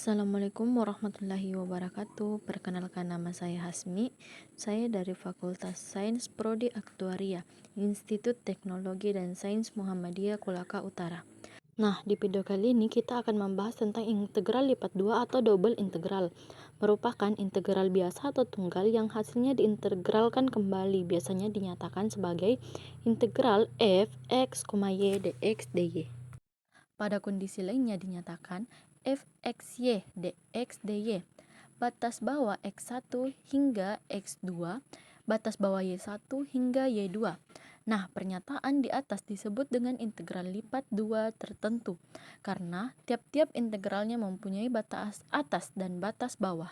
Assalamualaikum warahmatullahi wabarakatuh. Perkenalkan, nama saya Hasmi. Saya dari Fakultas Sains Prodi Aktuaria, Institut Teknologi dan Sains Muhammadiyah Kolaka Utara. Nah, di video kali ini kita akan membahas tentang integral lipat 2 atau double integral. Merupakan integral biasa atau tunggal yang hasilnya diintegralkan kembali, biasanya dinyatakan sebagai integral f x, y dx dy. Pada kondisi lainnya dinyatakan fxy dx dy. Batas bawah x1 hingga x2, batas bawah y1 hingga y2. Nah, pernyataan di atas disebut dengan integral lipat 2 tertentu, karena tiap-tiap integralnya mempunyai batas atas dan batas bawah.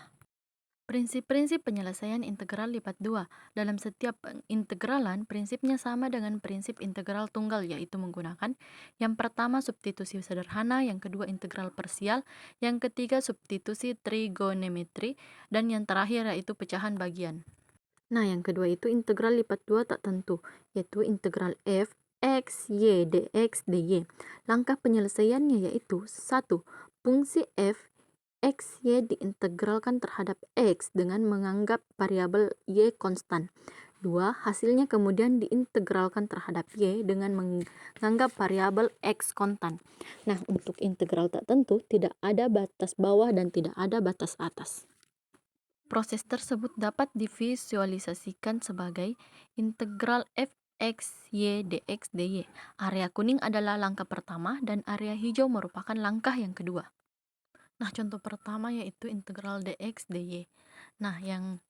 Prinsip-prinsip penyelesaian integral lipat 2. Dalam setiap integralan, prinsipnya sama dengan prinsip integral tunggal, yaitu menggunakan yang pertama substitusi sederhana, yang kedua integral parsial, yang ketiga substitusi trigonometri, dan yang terakhir yaitu pecahan bagian. Nah, yang kedua itu integral lipat 2 tak tentu, yaitu integral f x y dx dy. Langkah penyelesaiannya yaitu 1. Fungsi f x, y diintegralkan terhadap x dengan menganggap variabel y konstan. 2. Hasilnya kemudian diintegralkan terhadap y dengan menganggap variabel x konstan. Nah, untuk integral tak tentu tidak ada batas bawah dan tidak ada batas atas. Proses tersebut dapat divisualisasikan sebagai integral f x, y dx dy. Area kuning adalah langkah pertama dan area hijau merupakan langkah yang kedua. Nah, contoh pertama yaitu integral dx dy. Nah, yang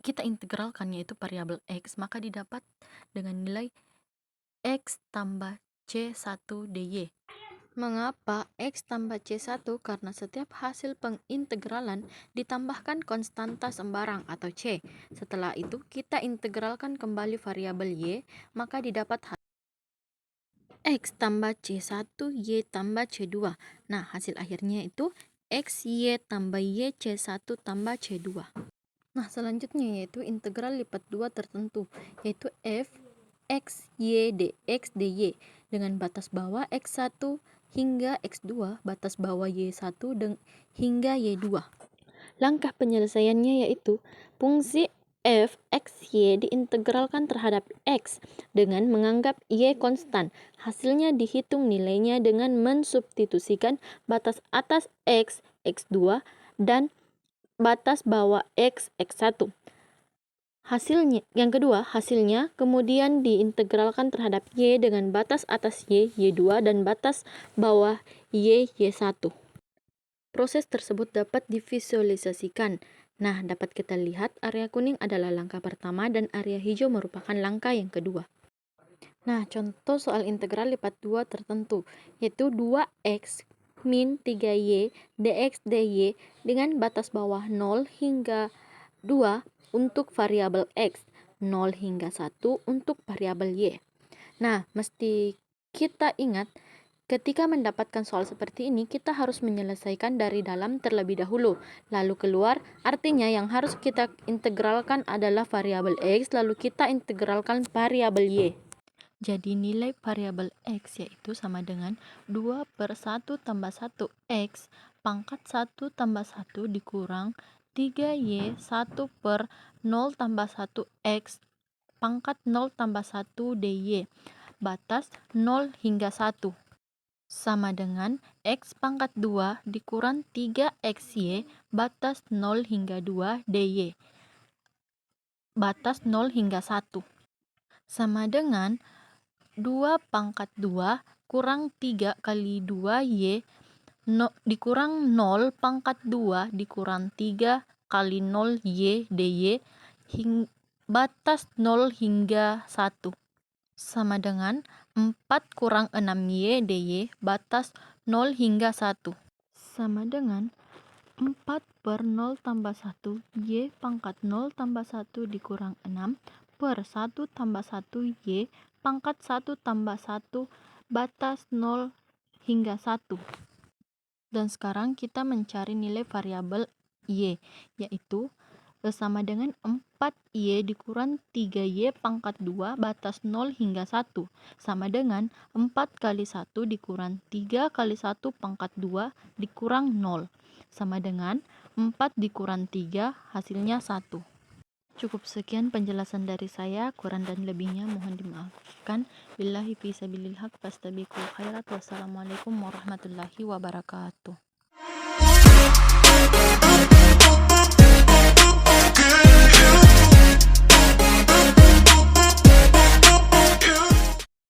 kita integralkan yaitu variabel x, maka didapat dengan nilai x tambah c1 dy. Mengapa x tambah c1? Karena setiap hasil pengintegralan ditambahkan konstanta sembarang atau c. Setelah itu kita integralkan kembali variabel y, maka didapat x tambah c1 y tambah c2. Nah, hasil akhirnya itu x y tambah y c1 tambah c2. Nah, selanjutnya yaitu integral lipat 2 tertentu, yaitu f x y dx dy dengan batas bawah x1 hingga x2, batas bawah y1 hingga y2. Langkah penyelesaiannya yaitu fungsi f x y diintegralkan terhadap x dengan menganggap y konstan. Hasilnya dihitung nilainya dengan mensubstitusikan batas atas x, x2 dan batas bawah x, x1. Hasilnya, yang kedua, hasilnya kemudian diintegralkan terhadap y dengan batas atas y, y2 dan batas bawah y, y1. Proses tersebut dapat divisualisasikan. Nah, dapat kita lihat area kuning adalah langkah pertama dan area hijau merupakan langkah yang kedua. Nah, contoh soal integral lipat 2 tertentu, yaitu 2x min 3y dx dy dengan batas bawah 0 hingga 2 untuk variabel x, 0 hingga 1 untuk variabel y. Nah, mesti kita ingat ketika mendapatkan soal seperti ini, kita harus menyelesaikan dari dalam terlebih dahulu, lalu keluar. Artinya yang harus kita integralkan adalah variabel x, lalu kita integralkan variabel y. Jadi nilai variabel x yaitu sama dengan 2/1 tambah 1x pangkat 1 tambah 1 dikurang 3y 1/0 tambah 1x pangkat 0 tambah 1 dy. Batas 0 hingga 1 sama dengan x pangkat 2 dikurang 3xy batas 0 hingga 2 dy. Batas 0 hingga 1 sama dengan 2 pangkat 2 kurang 3 kali 2y dikurang 0 pangkat 2 dikurang 3 kali 0y dy batas 0 hingga 1 sama dengan 4 kurang 6y dy batas 0 hingga 1 sama dengan 4/0 tambah 1 y pangkat 0 tambah 1 dikurang 6 per 1 tambah 1 y pangkat 1 tambah 1 batas 0 hingga 1. Dan sekarang kita mencari nilai variabel y, yaitu sama dengan 4y dikurang 3y pangkat 2 batas 0 hingga 1 sama dengan 4 kali 1 dikurang 3 kali 1 pangkat 2 dikurang 0 sama dengan 4 dikurang 3 hasilnya 1. Cukup sekian penjelasan dari saya, kurang dan lebihnya mohon dimaafkan. Billahi fi sabilil haq fastabiqul khairat. Wassalamualaikum warahmatullahi wabarakatuh.